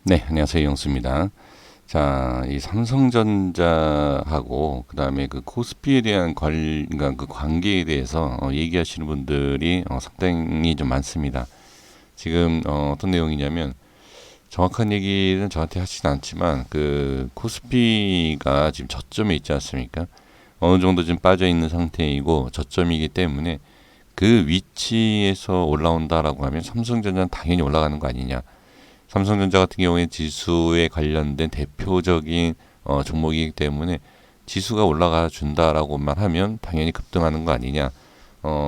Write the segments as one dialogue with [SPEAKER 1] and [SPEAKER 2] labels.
[SPEAKER 1] 네, 안녕하세요. 영수입니다. 자, 이 삼성전자하고 그다음에 그 코스피에 대한 그러니까 그 관계에 대해서 얘기하시는 분들이 상당히 좀 많습니다. 지금 어떤 내용이냐면 정확한 얘기는 저한테 하시진 않지만 그 코스피가 지금 저점에 있지 않습니까? 어느 정도 좀 빠져 있는 상태이고 저점이기 때문에 그 위치에서 올라온다라고 하면 삼성전자는 당연히 올라가는 거 아니냐. 삼성전자 같은 경우에 지수에 관련된 대표적인 종목이기 때문에 지수가 올라가 준다라고만 하면 당연히 급등하는 거 아니냐.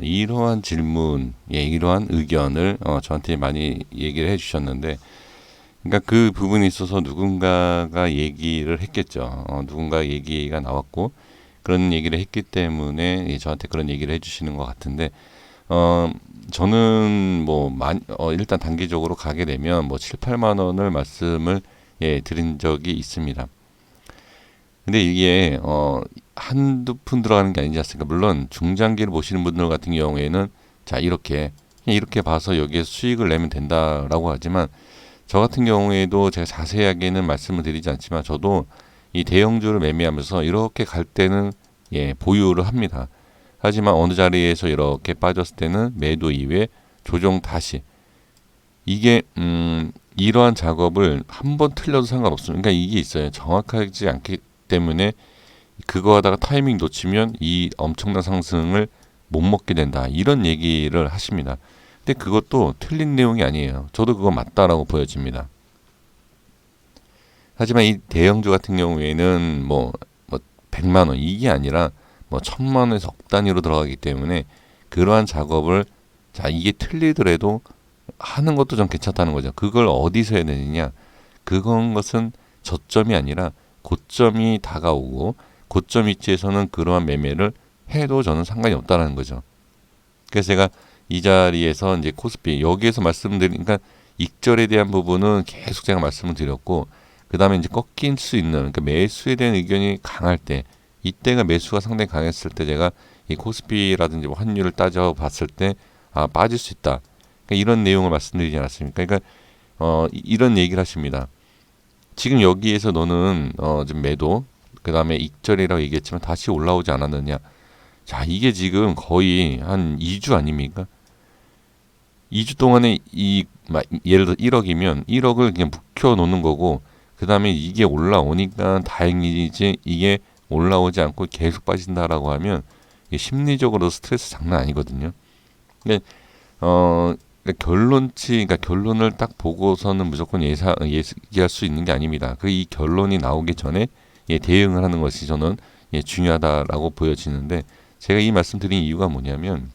[SPEAKER 1] 이러한 질문, 이러한 의견을 저한테 많이 얘기를 해주셨는데, 그러니까 그 부분에 있어서 누군가가 얘기를 했겠죠. 누군가 얘기가 나왔고 그런 얘기를 했기 때문에 저한테 그런 얘기를 해주시는 것 같은데, 어, 저는 일단 단기적으로 가게 되면 뭐 7, 8만 원을 말씀을 드린 적이 있습니다. 근데 이게 한두 푼 들어가는 게 아니지 않습니까? 물론 중장기를 보시는 분들 같은 경우에는 자, 이렇게 봐서 여기에 수익을 내면 된다라고 하지만 저 같은 경우에도 제가 자세하게는 말씀을 드리지 않지만 저도 이 대형주를 매매하면서 이렇게 갈 때는 보유를 합니다. 하지만 어느 자리에서 이렇게 빠졌을 때는 매도 이후에 조정 다시. 이게 이러한 작업을 한 번 틀려도 상관없습니다. 그러니까 이게 있어요. 정확하지 않기 때문에 그거 하다가 타이밍 놓치면 이 엄청난 상승을 못 먹게 된다. 이런 얘기를 하십니다. 근데 그것도 틀린 내용이 아니에요. 저도 그거 맞다라고 보여집니다. 하지만 이 대형주 같은 경우에는 뭐 100만 원 이게 아니라 뭐 1000만 원에서 억 단위로 들어가기 때문에 그러한 작업을 자 이게 틀리더라도 하는 것도 좀 괜찮다는 거죠. 그걸 어디서 해야 되느냐? 것은 저점이 아니라 고점이 다가오고 고점 위치에서는 그러한 매매를 해도 저는 상관이 없다는 거죠. 그래서 제가 이 자리에서 이제 코스피 여기에서 말씀드리니까 익절에 대한 부분은 계속 제가 말씀을 드렸고 그 다음에 이제 꺾일 수 있는 그러니까 매수에 대한 의견이 강할 때 이때가 매수가 상당히 강했을 때 제가 이 코스피라든지 뭐 환율을 따져 봤을 때 빠질 수 있다. 그러니까 이런 내용을 말씀드리지 않았습니까? 그러니까 이런 얘기를 하십니다. 지금 여기에서 너는 좀 매도 그 다음에 익절이라고 얘기했지만 다시 올라오지 않았느냐. 자 이게 지금 거의 한 2주 아닙니까? 2주 동안에 예를 들어 1억이면 1억을 그냥 묵혀 놓는 거고 그 다음에 이게 올라오니까 다행이지 이게 올라오지 않고 계속 빠진다라고 하면 이게 심리적으로 스트레스 장난 아니거든요. 그러니까 그러니까 그러니까 결론을 딱 보고서는 무조건 얘기할 수 있는 게 아닙니다. 그 이 결론이 나오기 전에 대응을 하는 것이 저는 중요하다라고 보여지는데 제가 이 말씀드린 이유가 뭐냐면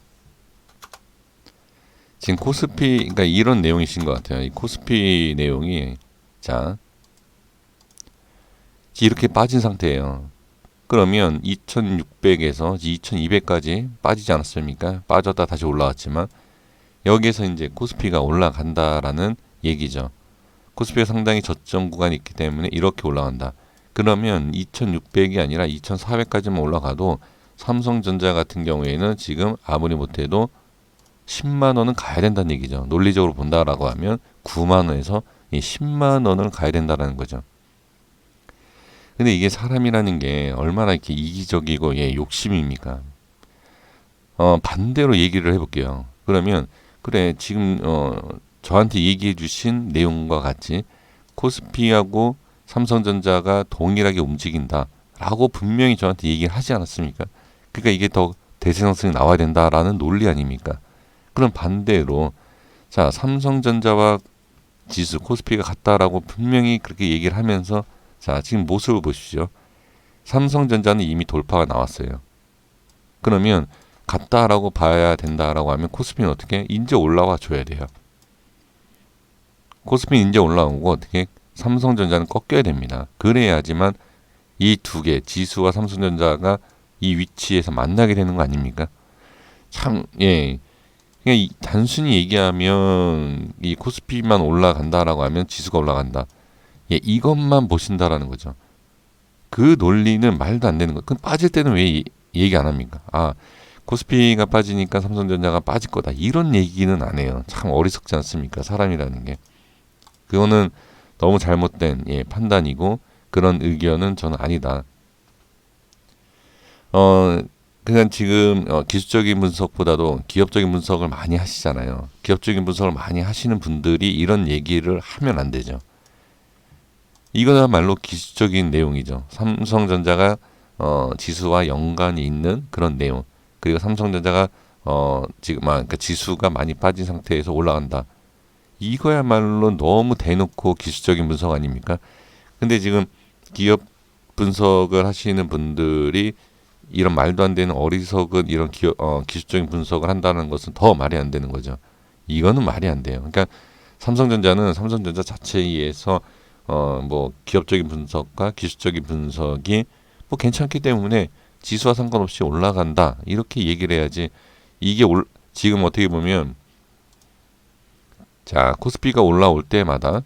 [SPEAKER 1] 지금 코스피 그러니까 이런 내용이신 것 같아요. 이 코스피 내용이 자 이렇게 빠진 상태예요. 그러면 2600에서 2200까지 빠지지 않았습니까? 빠졌다 다시 올라왔지만 여기에서 이제 코스피가 올라간다라는 얘기죠. 코스피가 상당히 저점 구간이 있기 때문에 이렇게 올라간다. 그러면 2600이 아니라 2400까지만 올라가도 삼성전자 같은 경우에는 지금 아무리 못해도 10만 원은 가야 된다는 얘기죠. 논리적으로 본다라고 하면 9만 원에서 이 10만 원을 가야 된다라는 거죠. 근데 이게 사람이라는 게 얼마나 이렇게 이기적이고 욕심입니까? 반대로 얘기를 해볼게요. 그러면 그래 지금 저한테 얘기해 주신 내용과 같이 코스피하고 삼성전자가 동일하게 움직인다라고 분명히 저한테 얘기를 하지 않았습니까? 그러니까 이게 더 대세상승이 나와야 된다라는 논리 아닙니까? 그럼 반대로 자 삼성전자와 지수 코스피가 같다라고 분명히 그렇게 얘기를 하면서 자 지금 모습을 보십시오. 삼성전자는 이미 돌파가 나왔어요. 그러면 같다라고 봐야 된다라고 하면 코스피는 어떻게 이제 올라와 줘야 돼요. 코스피는 이제 올라오고 어떻게 삼성전자는 꺾여야 됩니다. 그래야지만 이 두 개 지수와 삼성전자가 이 위치에서 만나게 되는 거 아닙니까? 참 그냥 단순히 얘기하면 이 코스피만 올라간다라고 하면 지수가 올라간다. 이것만 보신다라는 거죠. 그 논리는 말도 안 되는 거. 그럼 빠질 때는 왜 얘기 안 합니까? 코스피가 빠지니까 삼성전자가 빠질 거다. 이런 얘기는 안 해요. 참 어리석지 않습니까? 사람이라는 게. 그거는 너무 잘못된 판단이고 그런 의견은 저는 아니다. 그냥 지금 기술적인 분석보다도 기업적인 분석을 많이 하시잖아요. 기업적인 분석을 많이 하시는 분들이 이런 얘기를 하면 안 되죠. 이거야말로 기술적인 내용이죠. 삼성전자가 지수와 연관이 있는 그런 내용. 그리고 삼성전자가 지금 그러니까 지수가 많이 빠진 상태에서 올라간다. 이거야말로 너무 대놓고 기술적인 분석 아닙니까? 근데 지금 기업 분석을 하시는 분들이 이런 말도 안 되는 어리석은 이런 기술적인 분석을 한다는 것은 더 말이 안 되는 거죠. 이거는 말이 안 돼요. 그러니까 삼성전자는 삼성전자 자체에서 뭐 기업적인 분석과 기술적인 분석이 뭐 괜찮기 때문에 지수와 상관없이 올라간다 이렇게 얘기를 해야지. 이게 지금 어떻게 보면 자 코스피가 올라올 때마다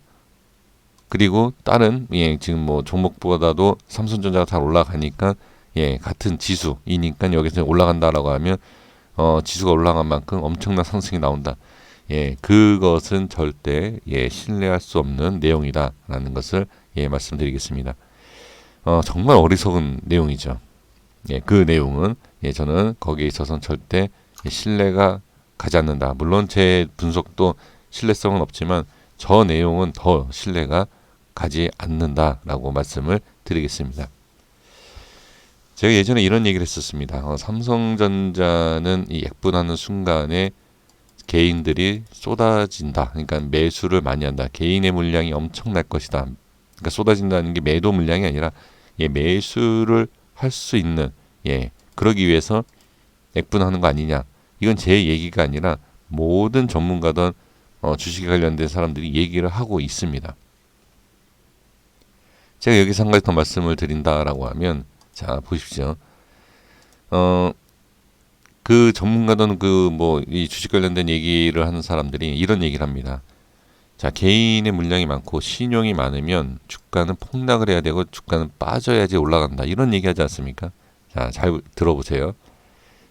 [SPEAKER 1] 그리고 다른 지금 뭐 종목보다도 삼성전자가 잘 올라가니까 같은 지수이니까 여기서 올라간다라고 하면 지수가 올라간 만큼 엄청난 상승이 나온다. 그것은 절대 신뢰할 수 없는 내용이다라는 것을 말씀드리겠습니다. 정말 어리석은 내용이죠. 그 내용은 저는 거기에 있어서는 절대 신뢰가 가지 않는다. 물론 제 분석도 신뢰성은 없지만 저 내용은 더 신뢰가 가지 않는다라고 말씀을 드리겠습니다. 제가 예전에 이런 얘기를 했었습니다. 삼성전자는 이 약분하는 순간에 개인들이 쏟아진다. 그러니까 매수를 많이 한다. 개인의 물량이 엄청날 것이다. 그러니까 쏟아진다는 게 매도 물량이 아니라 매수를 할 수 있는 그러기 위해서 약분하는 거 아니냐. 이건 제 얘기가 아니라 모든 전문가든 주식에 관련된 사람들이 얘기를 하고 있습니다. 제가 여기서 한 가지 더 말씀을 드린다라고 하면 자 보십시오. 그 전문가든 그 뭐 이 주식 관련된 얘기를 하는 사람들이 이런 얘기를 합니다. 자 개인의 물량이 많고 신용이 많으면 주가는 폭락을 해야 되고 주가는 빠져야지 올라간다. 이런 얘기하지 않습니까? 자 잘 들어보세요.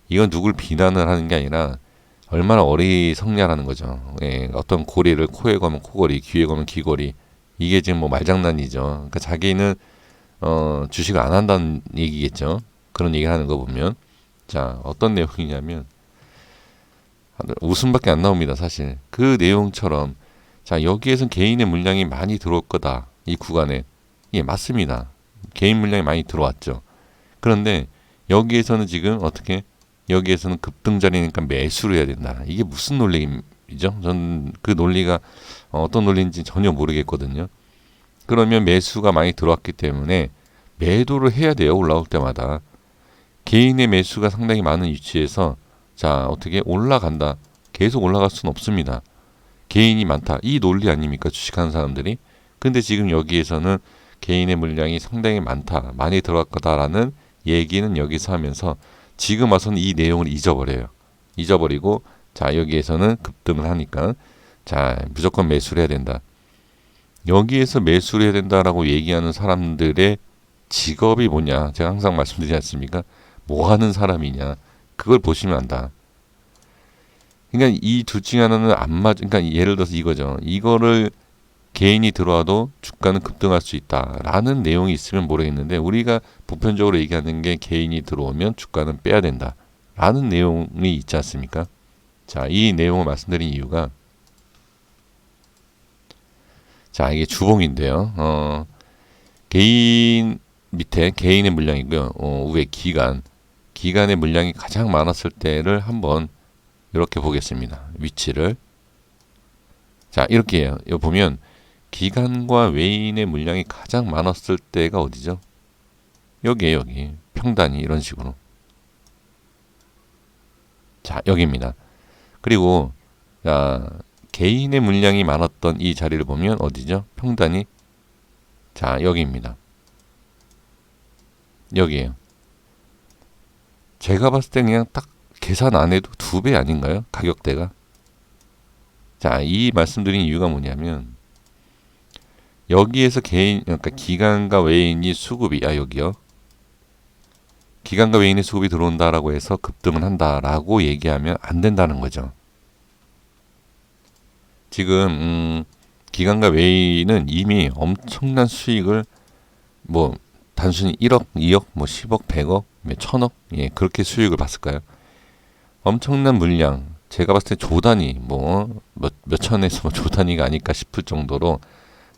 [SPEAKER 1] 이건 누굴 비난을 하는 게 아니라 얼마나 어리석냐라는 거죠. 어떤 고리를 코에 걸면 코걸이, 귀에 걸면 귀걸이. 이게 지금 뭐 말장난이죠. 그러니까 자기는 주식을 안 한다는 얘기겠죠. 그런 얘기를 하는 거 보면 자 어떤 내용이냐면 웃음밖에 안 나옵니다. 사실 그 내용처럼 자 여기에선 개인의 물량이 많이 들어올 거다. 이 구간에 맞습니다. 개인 물량이 많이 들어왔죠. 그런데 여기에서는 지금 어떻게 여기에서는 급등자리니까 매수를 해야 된다. 이게 무슨 논리죠? 전 그 논리가 어떤 논리인지 전혀 모르겠거든요. 그러면 매수가 많이 들어왔기 때문에 매도를 해야 돼요. 올라올 때마다. 개인의 매수가 상당히 많은 위치에서 자 어떻게 올라간다. 계속 올라갈 수는 없습니다. 개인이 많다. 이 논리 아닙니까? 주식하는 사람들이. 근데 지금 여기에서는 개인의 물량이 상당히 많다. 많이 들어갈 거다라는 얘기는 여기서 하면서 지금 와서는 이 내용을 잊어버려요. 잊어버리고 자 여기에서는 급등을 하니까 자 무조건 매수를 해야 된다. 여기에서 매수를 해야 된다라고 얘기하는 사람들의 직업이 뭐냐. 제가 항상 말씀드리지 않습니까? 뭐 하는 사람이냐. 그걸 보시면 안다. 그러니까 이 둘 중에 하나는 안 맞, 그러니까 예를 들어서 이거죠. 이거를 개인이 들어와도 주가는 급등할 수 있다라는 내용이 있으면 모르겠는데 우리가 보편적으로 얘기하는 게 개인이 들어오면 주가는 빼야 된다라는 내용이 있지 않습니까? 자, 이 내용을 말씀드린 이유가 자, 이게 주봉인데요. 개인 밑에 개인의 물량이고요. 위에 기간의 물량이 가장 많았을 때를 한번 이렇게 보겠습니다. 위치를. 자, 이렇게 해요. 여기 보면 기간과 외인의 물량이 가장 많았을 때가 어디죠? 여기에요, 여기. 평단이 이런 식으로. 자, 여기입니다. 그리고 자, 개인의 물량이 많았던 이 자리를 보면 어디죠? 평단이 자, 여기입니다. 여기에요. 제가 봤을 때 그냥 딱 계산 안 해도 2배 아닌가요? 가격대가. 자, 이 말씀드린 이유가 뭐냐면 여기에서 그러니까 기간과 외인이 수급이 여기요. 기간과 외인의 수급이 들어온다라고 해서 급등을 한다라고 얘기하면 안 된다는 거죠. 지금 기관과 외인은 이미 엄청난 수익을 뭐 단순히 1억, 2억, 뭐 10억, 100억, 1000억 예, 그렇게 수익을 봤을까요? 엄청난 물량. 제가 봤을 때 조 단위 몇 천에서 조 단위가 아닐까 싶을 정도로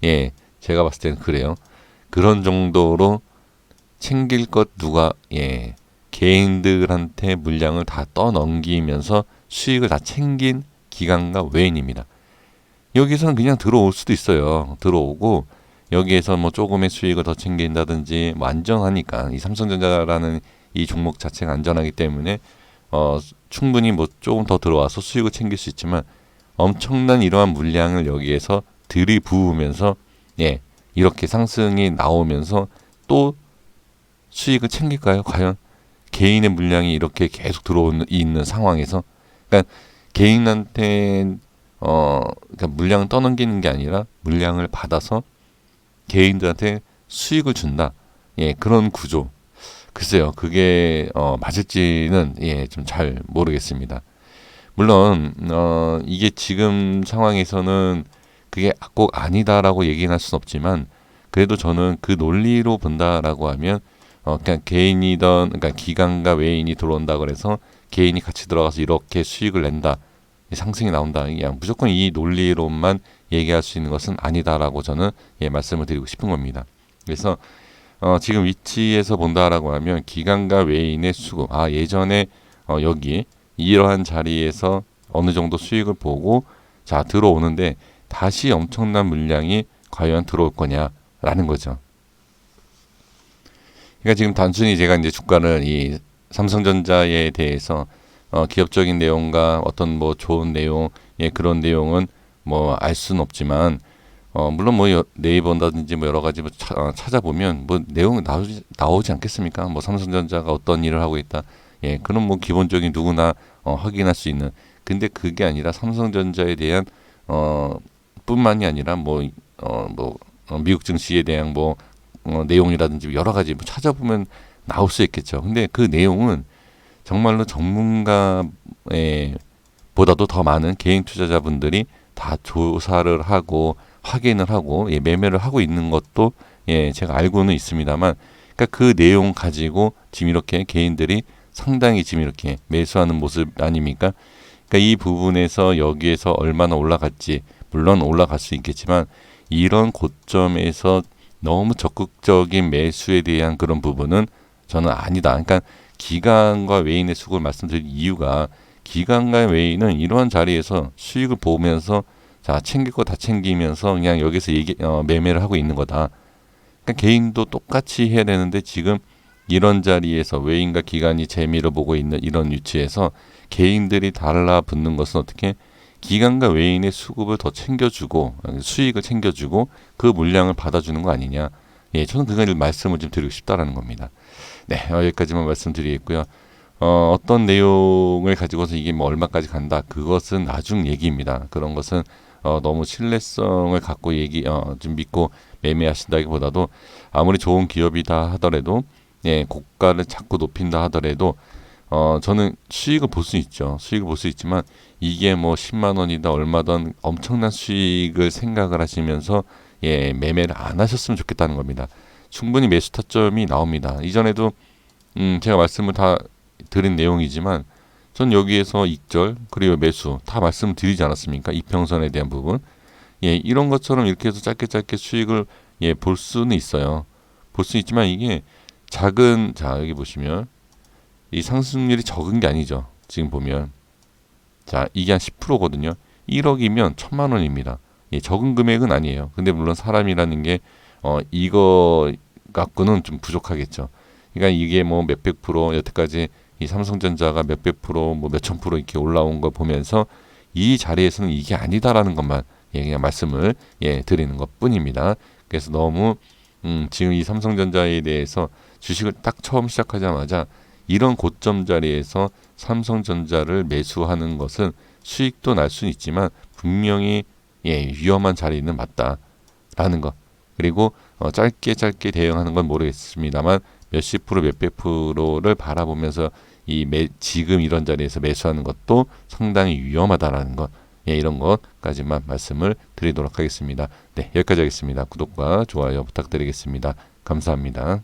[SPEAKER 1] 예, 제가 봤을 때는 그래요. 그런 정도로 챙길 것 누가 예, 개인들한테 물량을 다 떠넘기면서 수익을 다 챙긴 기관과 외인입니다. 여기서는 그냥 들어올 수도 있어요. 들어오고 여기에서 뭐 조금의 수익을 더 챙긴다든지 뭐 안전하니까 이 삼성전자라는 이 종목 자체가 안전하기 때문에 충분히 뭐 조금 더 들어와서 수익을 챙길 수 있지만 엄청난 이러한 물량을 여기에서 들이부으면서 예, 이렇게 상승이 나오면서 또 수익을 챙길까요? 과연 개인의 물량이 이렇게 계속 들어오는 있는 상황에서 그러니까 개인한테 그러니까 물량을 떠넘기는 게 아니라 물량을 받아서 개인들한테 수익을 준다. 예, 그런 구조. 글쎄요, 그게 맞을지는 예, 좀 잘 모르겠습니다. 물론 이게 지금 상황에서는 그게 꼭 아니다라고 얘기는 할 수는 없지만 그래도 저는 그 논리로 본다라고 하면 그냥 개인이던 그러니까 기관과 외인이 들어온다 그래서 개인이 같이 들어가서 이렇게 수익을 낸다. 상승이 나온다. 그냥 무조건 이 논리로만 얘기할 수 있는 것은 아니다라고 저는 예, 말씀을 드리고 싶은 겁니다. 그래서 지금 위치에서 본다라고 하면 기관과 외인의 수급. 예전에 여기 이러한 자리에서 어느 정도 수익을 보고 자 들어오는데 다시 엄청난 물량이 과연 들어올 거냐라는 거죠. 그러니까 지금 단순히 제가 이제 주가를 이 삼성전자에 대해서 기업적인 내용과 어떤 뭐 좋은 내용, 예, 그런 내용은 뭐 알 수는 없지만, 물론 뭐 네이버라든지 뭐 여러 가지 뭐 찾아보면 뭐 내용 나오지 않겠습니까? 뭐 삼성전자가 어떤 일을 하고 있다. 예, 그런 뭐 기본적인 누구나 확인할 수 있는. 근데 그게 아니라 삼성전자에 대한 뿐만이 아니라 미국 증시에 대한 내용이라든지 여러 가지 뭐 찾아보면 나올 수 있겠죠. 근데 그 내용은 정말로 전문가의 보다도 더 많은 개인 투자자분들이 다 조사를 하고 확인을 하고 예, 매매를 하고 있는 것도 예, 제가 알고는 있습니다만 그러니까 그 내용 가지고 지금 이렇게 개인들이 상당히 지금 이렇게 매수하는 모습 아닙니까? 그러니까 이 부분에서 여기에서 얼마나 올라갈지 물론 올라갈 수 있겠지만 이런 고점에서 너무 적극적인 매수에 대한 그런 부분은 저는 아니다. 그러니까 기관과 외인의 수급을 말씀드린 이유가 기관과 외인은 이러한 자리에서 수익을 보면서 자 챙길 거 다 챙기면서 그냥 여기서 매매를 하고 있는 거다. 그러니까 개인도 똑같이 해야 되는데 지금 이런 자리에서 외인과 기관이 재미를 보고 있는 이런 위치에서 개인들이 달라붙는 것은 어떻게 기관과 외인의 수급을 더 챙겨주고 수익을 챙겨주고 그 물량을 받아주는 거 아니냐. 예, 저는 그걸 말씀을 좀 드리고 싶다라는 겁니다. 네, 여기까지만 말씀드리겠고요. 어떤 내용을 가지고서 이게 뭐 얼마까지 간다. 그것은 나중 얘기입니다. 그런 것은 너무 신뢰성을 갖고 좀 믿고 매매하신다기보다도 아무리 좋은 기업이다 하더라도 예, 고가를 자꾸 높인다 하더라도 저는 수익을 볼 수 있죠. 수익을 볼 수 있지만 이게 뭐 10만 원이다 얼마든 엄청난 수익을 생각을 하시면서 예, 매매를 안 하셨으면 좋겠다는 겁니다. 충분히 매수 타점이 나옵니다. 이전에도 제가 말씀을 다 드린 내용이지만 전 여기에서 익절 그리고 매수 다 말씀드리지 않았습니까? 이평선에 대한 부분. 예, 이런 것처럼 이렇게 해서 짧게 수익을 예, 볼 수는 있어요. 볼 수 있지만 이게 자 여기 보시면 이 상승률이 적은 게 아니죠. 지금 보면 자 이게 한 10%거든요. 1억이면 1000만 원입니다. 예, 적은 금액은 아니에요. 근데 물론 사람이라는 게 이거 갖고는 좀 부족하겠죠. 그러니까 이게 뭐 몇백 프로 여태까지 이 삼성전자가 몇백 프로 뭐 몇천 프로 이렇게 올라온 걸 보면서 이 자리에서는 이게 아니다라는 것만 예, 그냥 말씀을 예, 드리는 것뿐입니다. 그래서 너무 지금 이 삼성전자에 대해서 주식을 딱 처음 시작하자마자 이런 고점 자리에서 삼성전자를 매수하는 것은 수익도 날 수는 있지만 분명히 예, 위험한 자리는 맞다라는 것. 그리고 짧게 대응하는 건 모르겠습니다만 몇십 프로 몇백 프로를 바라보면서 지금 이런 자리에서 매수하는 것도 상당히 위험하다라는 것. 예, 이런 것까지만 말씀을 드리도록 하겠습니다. 네, 여기까지 하겠습니다. 구독과 좋아요 부탁드리겠습니다. 감사합니다.